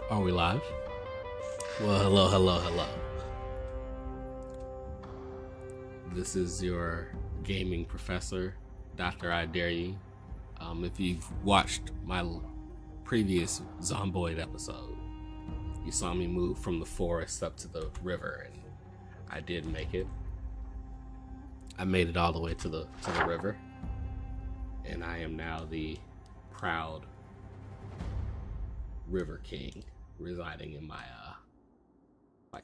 Are we live? Well, hello. This is your gaming professor, Dr.iDAREu. If you've watched my previous Zomboid episode, you saw me move from the forest up to the river, and I did make it. I made it all the way to the river, and I am now the proud River King, residing in my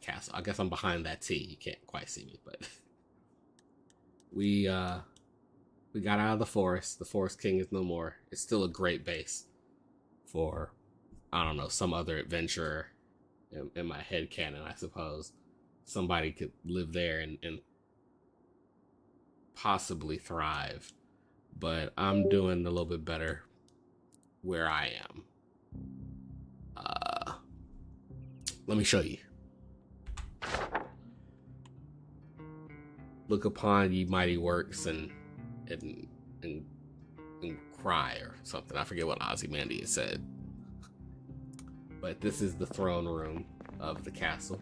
castle. I guess I'm behind that T. You can't quite see me, but we got out of the forest. The Forest King is no more. It's still a great base for, I don't know, some other adventurer in my head canon, I suppose. Somebody could live there and possibly thrive. But I'm doing a little bit better where I am. Let me show you. Look upon ye mighty works and cry or something. I forget what Ozymandias said. But this is the throne room of the castle.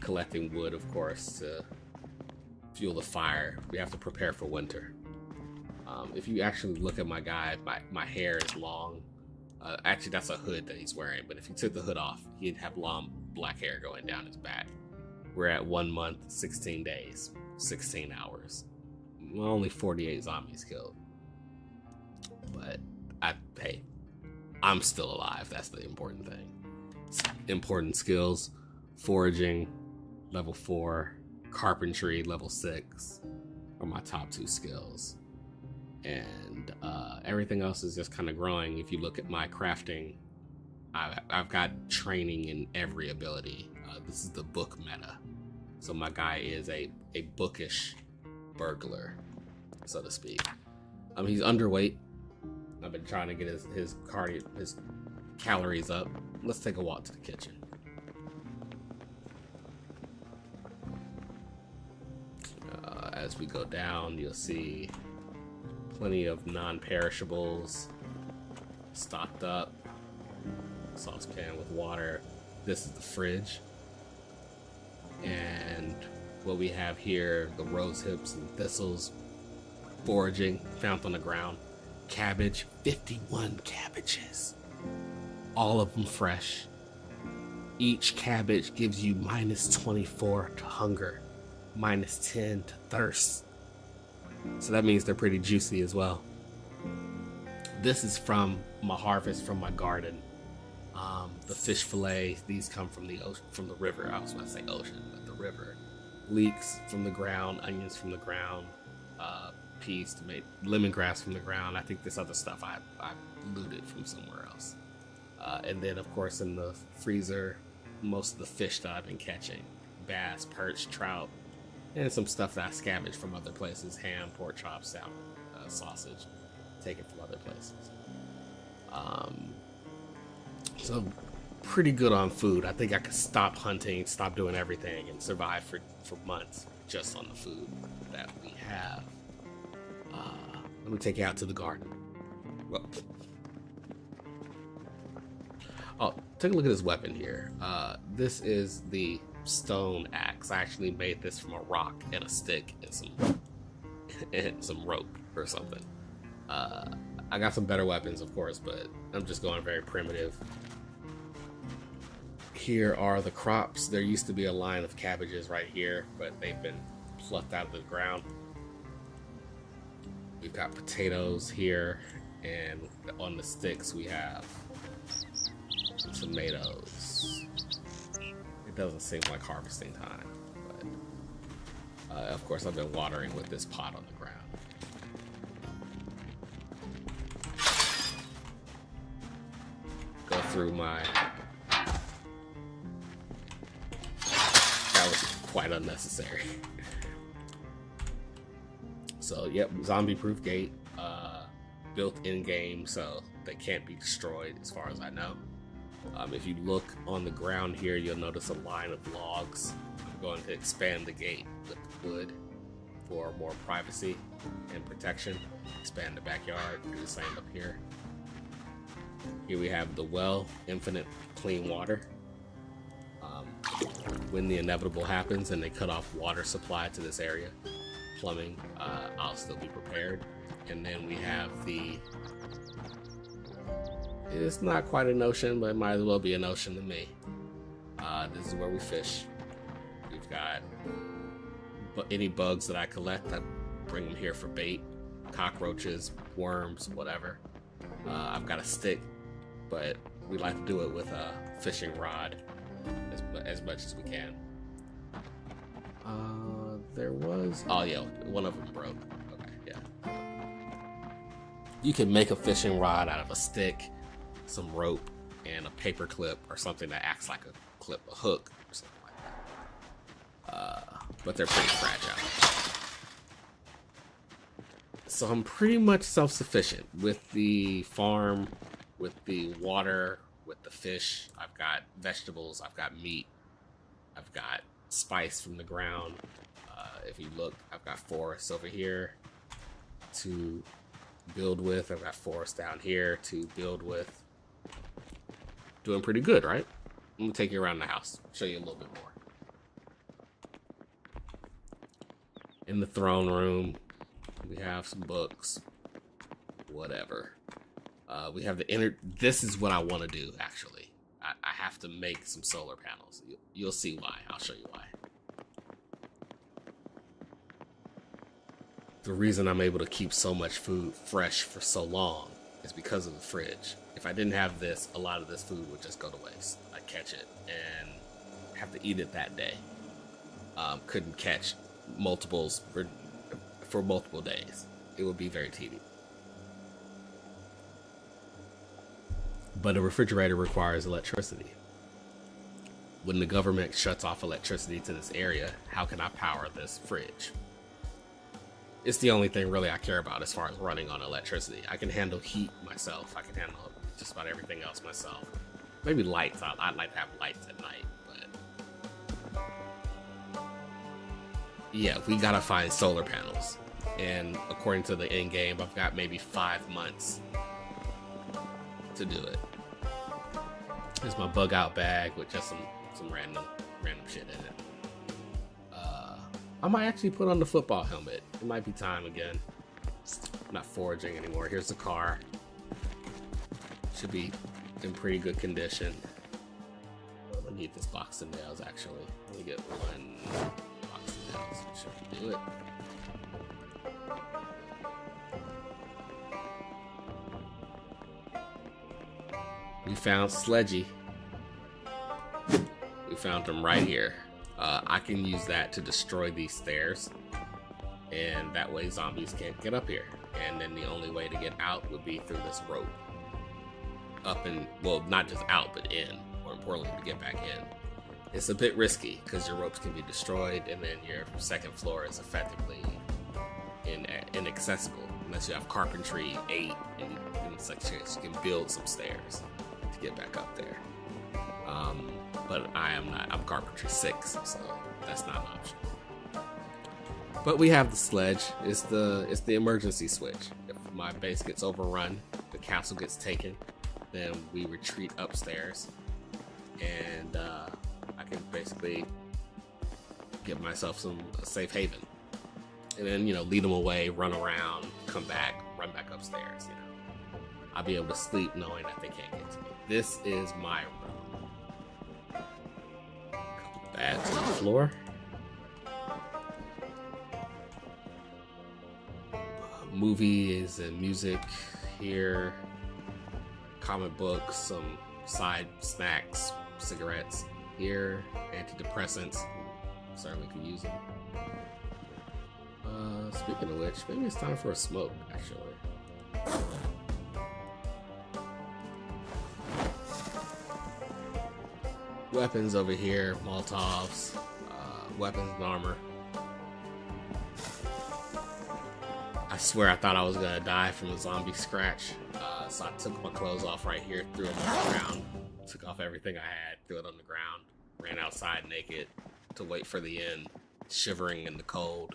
Collecting wood, of course, to fuel the fire. We have to prepare for winter. If you actually look at my guy, my hair is long. Actually, that's a hood that he's wearing, but if you took the hood off, he'd have long black hair going down his back. We're at 1 month, 16 days, 16 hours. Only 48 zombies killed. But, hey, I'm still alive. That's the important thing. Important skills: foraging, level 4, carpentry, level 6 are my top 2 skills. And everything else is just kind of growing. If you look at my crafting, I've got training in every ability. This is the book meta. So my guy is a bookish burglar, so to speak. He's underweight. I've been trying to get his calories up. Let's take a walk to the kitchen. As we go down, you'll see plenty of non-perishables stocked up. Saucepan with water. This is the fridge. And what we have here, the rose hips and thistles, foraging, found on the ground. Cabbage, 51 cabbages. All of them fresh. Each cabbage gives you -24 to hunger, -10 to thirst. So that means they're pretty juicy as well. This is from my harvest from my garden. The fish fillet, these come from the ocean, from the river. I was about to say ocean, but the river. Leeks from the ground, onions from the ground, peas, tomato, lemongrass from the ground. I think this other stuff I looted from somewhere else. And then, of course, in the freezer, most of the fish that I've been catching: bass, perch, trout, and some stuff that I scavenged from other places: ham, pork chops, salmon, sausage, taken from other places. So pretty good on food. I think I could stop hunting, stop doing everything, and survive for months just on the food that we have. Let me take you out to the garden. Well, take a look at this weapon here. This is the stone axe. I actually made this from a rock and a stick and some rope or something. I got some better weapons, of course, but I'm just going very primitive. Here are the crops. There used to be a line of cabbages right here, but they've been plucked out of the ground. We've got potatoes here, and on the sticks we have tomatoes. It doesn't seem like harvesting time, but of course I've been watering with this pot on the ground. Go through my... That was quite unnecessary. So, yep, zombie-proof gate, built in-game, so they can't be destroyed as far as I know. If you look on the ground here, you'll notice a line of logs. I'm going to expand the gate with wood for more privacy and protection. Expand the backyard, do the same up here. Here we have the well, infinite clean water. When the inevitable happens and they cut off water supply to this area, plumbing, I'll still be prepared. And then we have it's not quite an ocean, but it might as well be an ocean to me. This is where we fish. We've got any bugs that I collect, I bring them here for bait. Cockroaches, worms, whatever. I've got a stick, but we like to do it with a fishing rod as much as we can. Oh yeah, one of them broke. Okay, yeah. You can make a fishing rod out of a stick, some rope, and a paper clip or something that acts like a hook or something like that. But they're pretty fragile. So I'm pretty much self-sufficient with the farm, with the water, with the fish. I've got vegetables, I've got meat, I've got spice from the ground. If you look, I've got forests over here to build with. I've got forests down here to build with. Doing pretty good, right? I'm gonna take you around the house, show you a little bit more. In the throne room, we have some books, whatever. We have this is what I want to do, actually. I have to make some solar panels. You'll see why. I'll show you why. The reason I'm able to keep so much food fresh for so long is because of the fridge. If I didn't have this, a lot of this food would just go to waste. I'd catch it and have to eat it that day. Couldn't catch multiples for multiple days. It would be very tedious. But a refrigerator requires electricity. When the government shuts off electricity to this area, how can I power this fridge? It's the only thing really I care about as far as running on electricity. I can handle heat myself. I can handle just about everything else myself. Maybe lights. I'd like to have lights at night, but yeah, we gotta find solar panels. And according to the end game, I've got maybe 5 months to do it. Here's my bug out bag with just some random shit in it. I might actually put on the football helmet. It might be time again. I'm not foraging anymore. Here's the car. Should be in pretty good condition. I need this box of nails actually. Let me get one box of nails. Should do it. We found Sledgy. We found him right here. I can use that to destroy these stairs, and that way zombies can't get up here. And then the only way to get out would be through this rope. Up and, well, not just out, but in. More importantly, to get back in. It's a bit risky because your ropes can be destroyed, and then your second floor is effectively inaccessible unless you have carpentry 8 and it's like you can build some stairs to get back up there. But I'm carpentry 6, so that's not an option. But we have the sledge. It's the emergency switch. If my base gets overrun, the castle gets taken, then we retreat upstairs, and I can basically give myself a safe haven, and then lead them away, run around, come back, run back upstairs. I'll be able to sleep knowing that they can't get to me. This is my room. Bags on the floor. Movies and music here. Comic books, some side snacks, cigarettes here. Antidepressants. Certainly could use them. Speaking of which, maybe it's time for a smoke, actually. Weapons over here, Molotovs, weapons and armor. I swear I thought I was gonna die from a zombie scratch, so I took my clothes off right here, threw them on the ground, took off everything I had, threw it on the ground, ran outside naked to wait for the end, shivering in the cold.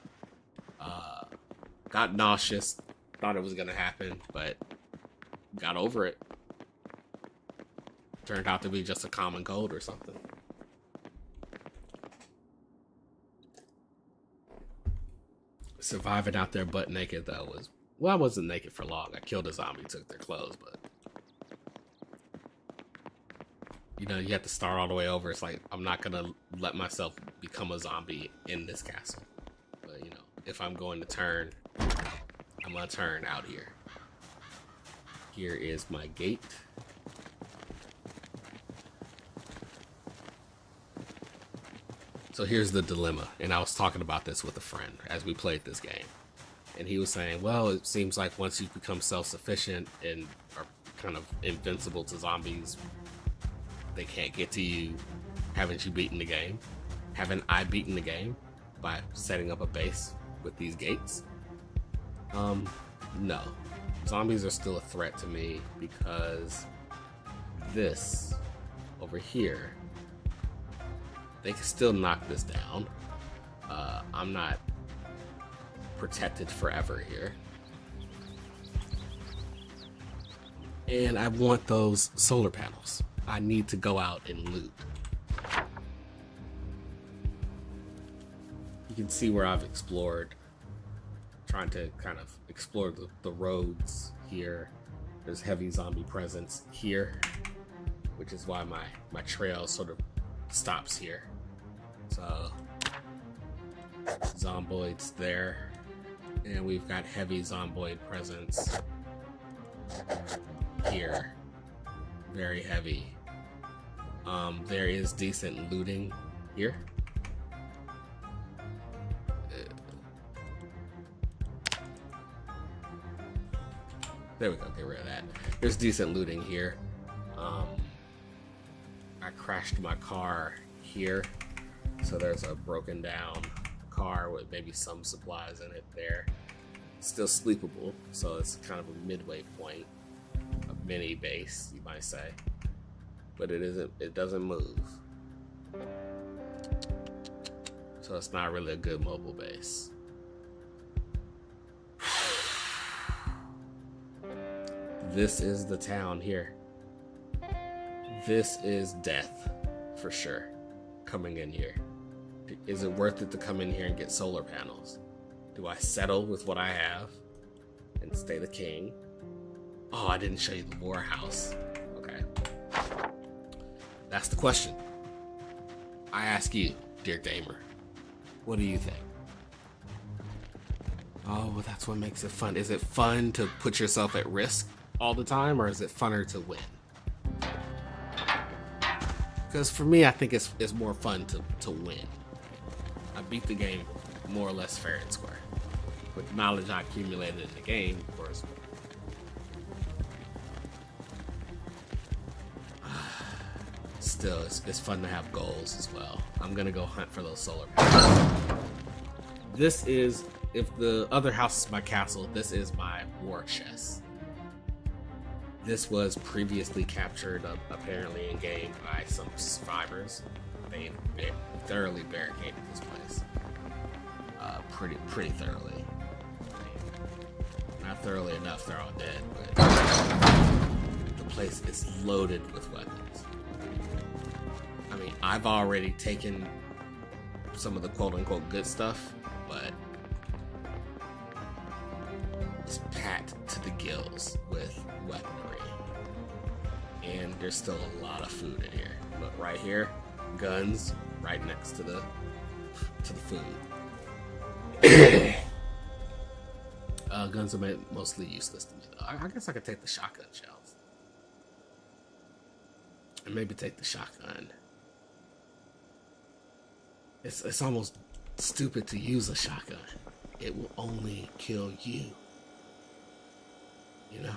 Got nauseous, thought it was gonna happen, but got over it. Turned out to be just a common cold or something. Surviving out there butt naked though was, well, I wasn't naked for long. I killed a zombie, took their clothes, but you know, you have to start all the way over. It's like, I'm not gonna let myself become a zombie in this castle. But you know, if I'm going to turn, I'm gonna turn out here. Here is my gate. So here's the dilemma, and I was talking about this with a friend as we played this game, and he was saying, well, it seems like once you become self-sufficient and are kind of invincible to zombies, they can't get to you. Haven't you beaten the game? Haven't I beaten the game by setting up a base with these gates? No. Zombies are still a threat to me because this over here, they can still knock this down. I'm not protected forever here. And I want those solar panels. I need to go out and loot. You can see where I've explored, trying to kind of explore the roads here. There's heavy zombie presence here, which is why my trail sort of stops here. So zomboids there, and we've got heavy zomboid presence here, very heavy. There is decent looting here. There we go, get rid of that. There's decent looting here. I crashed my car here, so there's a broken down car with maybe some supplies in it there. Still sleepable, so it's kind of a midway point, a mini base, you might say. But it doesn't move. So it's not really a good mobile base. This is the town here. This is death for sure, coming in here. Is it worth it to come in here and get solar panels? Do I settle with what I have and stay the king? Oh, I didn't show you the warehouse. Okay. That's the question. I ask you, dear gamer, what do you think? Oh, well, that's what makes it fun. Is it fun to put yourself at risk all the time, or is it funner to win? Because for me, I think it's more fun to win. I beat the game more or less fair and square. With the knowledge I accumulated in the game, of course. Still, it's fun to have goals as well. I'm gonna go hunt for those solar panels. This is, if the other house is my castle, this is my war chest. This was previously captured, apparently in game, by some survivors. They thoroughly barricaded this place, pretty thoroughly. Not thoroughly enough, they're all dead, but the place is loaded with weapons. I mean, I've already taken some of the quote-unquote good stuff, but it's packed to the gills with weaponry. And there's still a lot of food in here. Look, right here, guns right next to the food. Guns are mostly useless to me, though. I guess I could take the shotgun shells. And maybe take the shotgun. It's almost stupid to use a shotgun. It will only kill you. You know?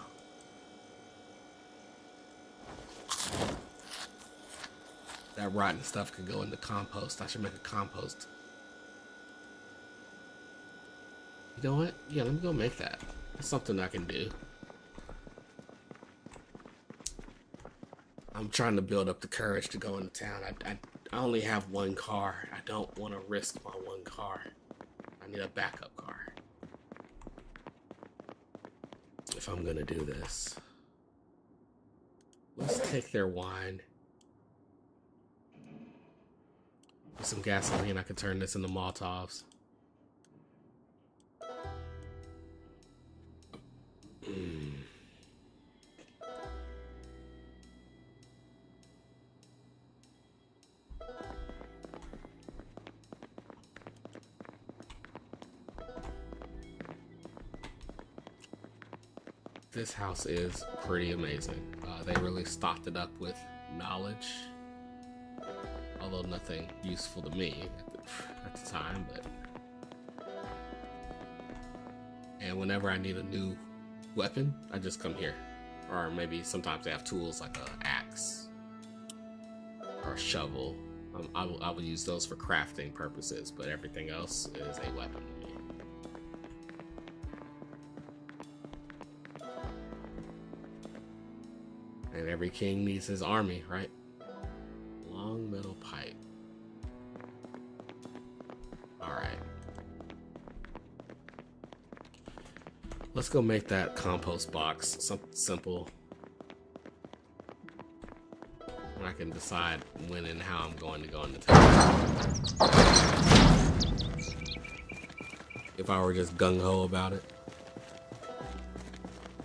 That rotten stuff could go into compost. I should make a compost. You know what? Yeah, let me go make that. That's something I can do. I'm trying to build up the courage to go into town. I only have one car. I don't want to risk my one car. I need a backup car if I'm gonna do this. Let's take their wine. With some gasoline, I could turn this into Molotovs. This house is pretty amazing. They really stocked it up with knowledge, although nothing useful to me at the time. But and whenever I need a new weapon, I just come here. Or maybe sometimes they have tools like an axe or a shovel. I will use those for crafting purposes, but everything else is a weapon to me. And every king needs his army, right? Long metal pipe. Alright. Let's go make that compost box. Something simple. And I can decide when and how I'm going to go in the town. If I were just gung-ho about it,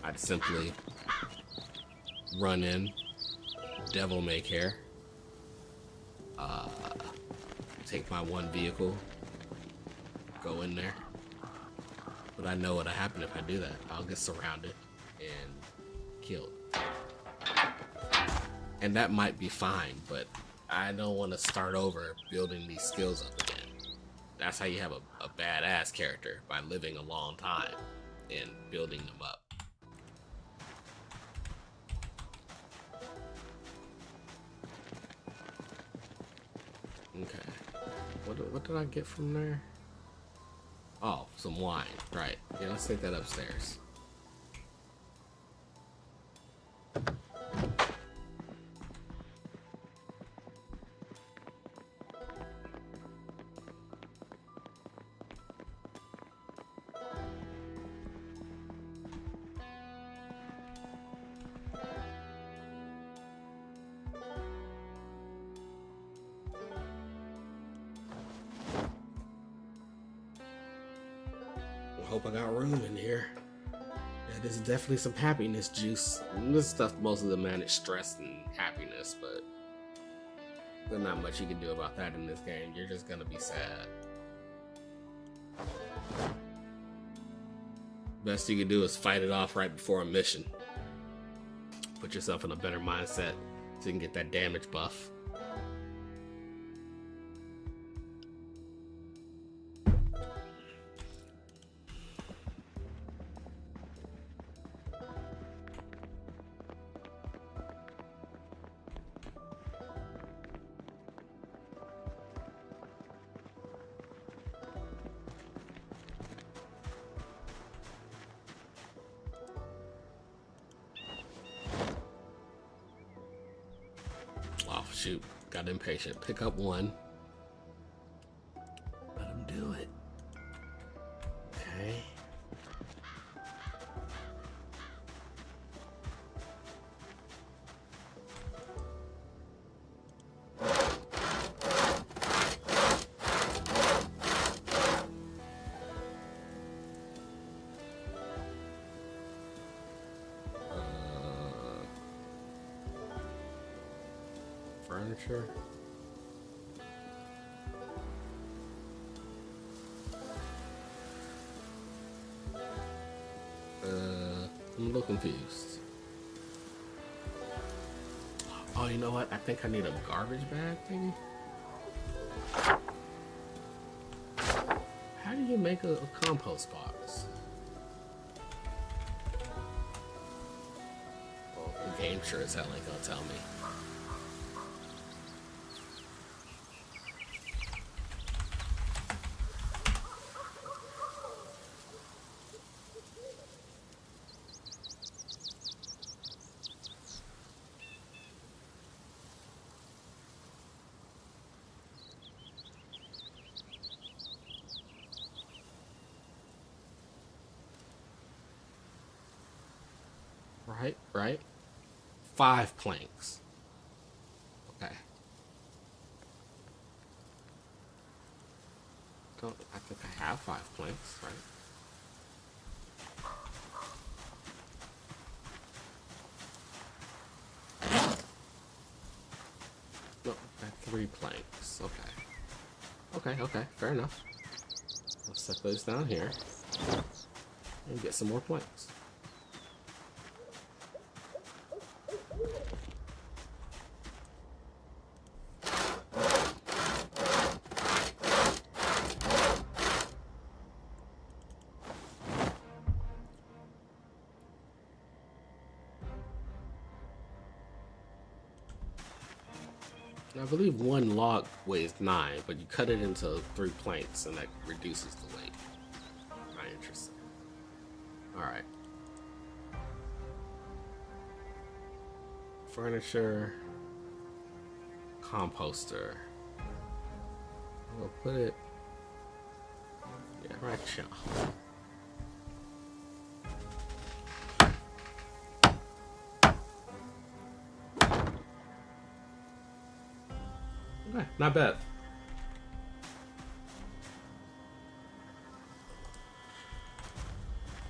I'd simply run in, devil may care, take my one vehicle, go in there. But I know what'll happen if I do that. I'll get surrounded and killed. And that might be fine, but I don't want to start over building these skills up again. That's how you have a badass character, by living a long time and building them up. Okay. What did I get from there? Oh, some wine. Right. Yeah, let's take that upstairs. Hope I got room in here. Yeah, there's definitely some happiness juice. This stuff mostly to manage stress and happiness, but there's not much you can do about that in this game. You're just gonna be sad. Best you can do is fight it off right before a mission. Put yourself in a better mindset so you can get that damage buff. Shoot, got impatient. Pick up one. Let him do it. Okay. Furniture. I'm a little confused. Oh, you know what? I think I need a garbage bag thingy. How do you make a compost box? Well, the game sure as hell ain't gonna tell me. Right. 5 planks. Okay. I think I have 5 planks, right? No, I have 3 planks. Okay. Okay, fair enough. Let's set those down here and get some more planks. I believe 1 log weighs 9, but you cut it into 3 planks and that reduces the weight. Very interesting. Alright. Furniture. Composter. We'll put it... yeah, right here. Okay, not bad.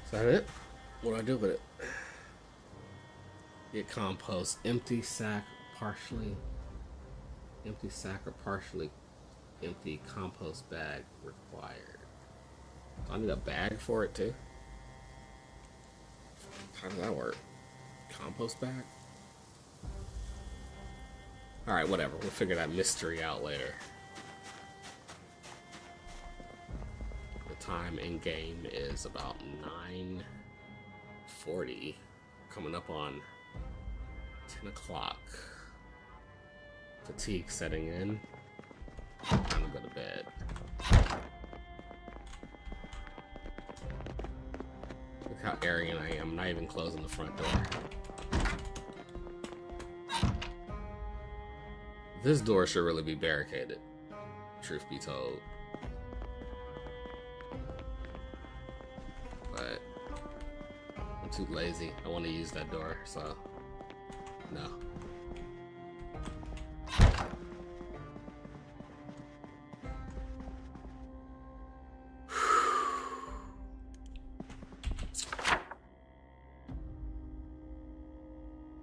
Is that it? What do I do with it? Get compost. Empty sack, partially empty sack or partially empty compost bag required. So I need a bag for it too. How does that work? Compost bag? Alright, whatever. We'll figure that mystery out later. The time in game is about 9:40. Coming up on 10 o'clock. Fatigue setting in. Time to go to bed. Look how arrogant I am. I'm not even closing the front door. This door should really be barricaded, truth be told. But I'm too lazy. I want to use that door, so no.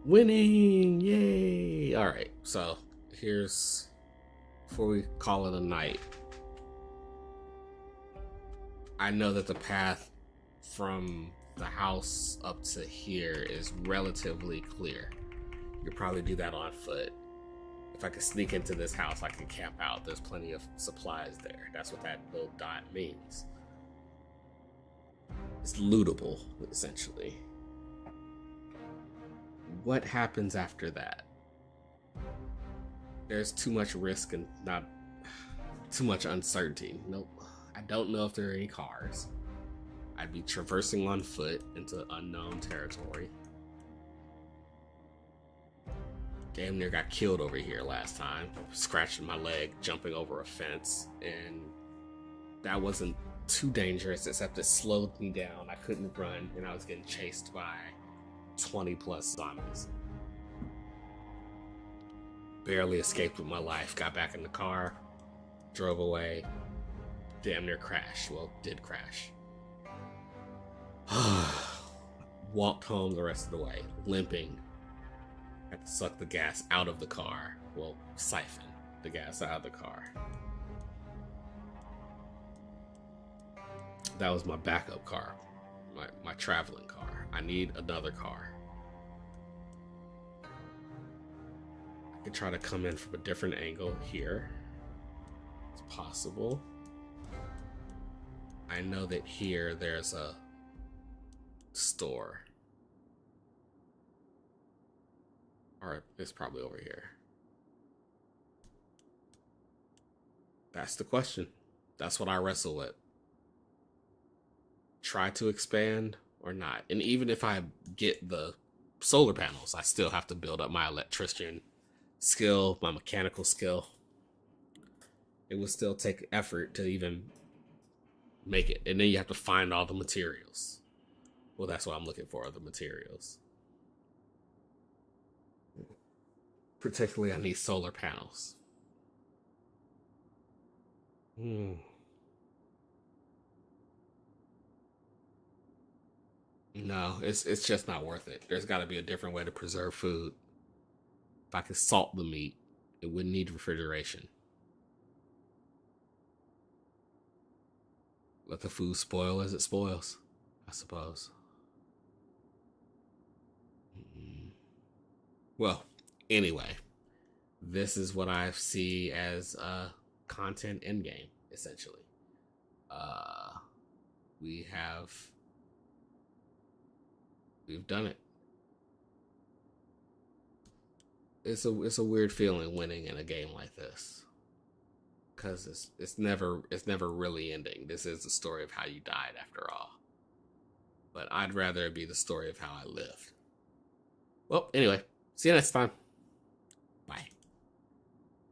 Winning! Yay! Alright, so here's, before we call it a night, I know that the path from the house up to here is relatively clear. You could probably do that on foot. If I could sneak into this house, I could camp out. There's plenty of supplies there. That's what that little dot means. It's lootable, essentially. What happens after that? There's too much risk and not too much uncertainty. Nope. I don't know if there are any cars. I'd be traversing on foot into unknown territory. Damn near got killed over here last time. Scratching my leg, jumping over a fence, and that wasn't too dangerous, except it slowed me down. I couldn't run, and I was getting chased by 20 plus zombies. Barely escaped with my life. Got back in the car, drove away, damn near crashed. Well, did crash. Walked home the rest of the way, limping. Had to suck the gas out of the car. Well, siphon the gas out of the car. That was my backup car, my traveling car. I need another car. I could try to come in from a different angle here. It's possible. I know that here there's a store. Or it's probably over here. That's the question. That's what I wrestle with. Try to expand or not. And even if I get the solar panels, I still have to build up my electrician skill, my mechanical skill. It will still take effort to even make it. And then you have to find all the materials. Well, that's what I'm looking for, the materials. Particularly on these solar panels. Hmm. No, it's just not worth it. There's got to be a different way to preserve food. If I could salt the meat, it wouldn't need refrigeration. Let the food spoil as it spoils, I suppose. Mm. Well, anyway, this is what I see as content in game, essentially. Uh, we have we've done it. It's a weird feeling winning in a game like this because it's never really ending. This is the story of how you died after all. But I'd rather it be the story of how I lived. Well, anyway, see you next time.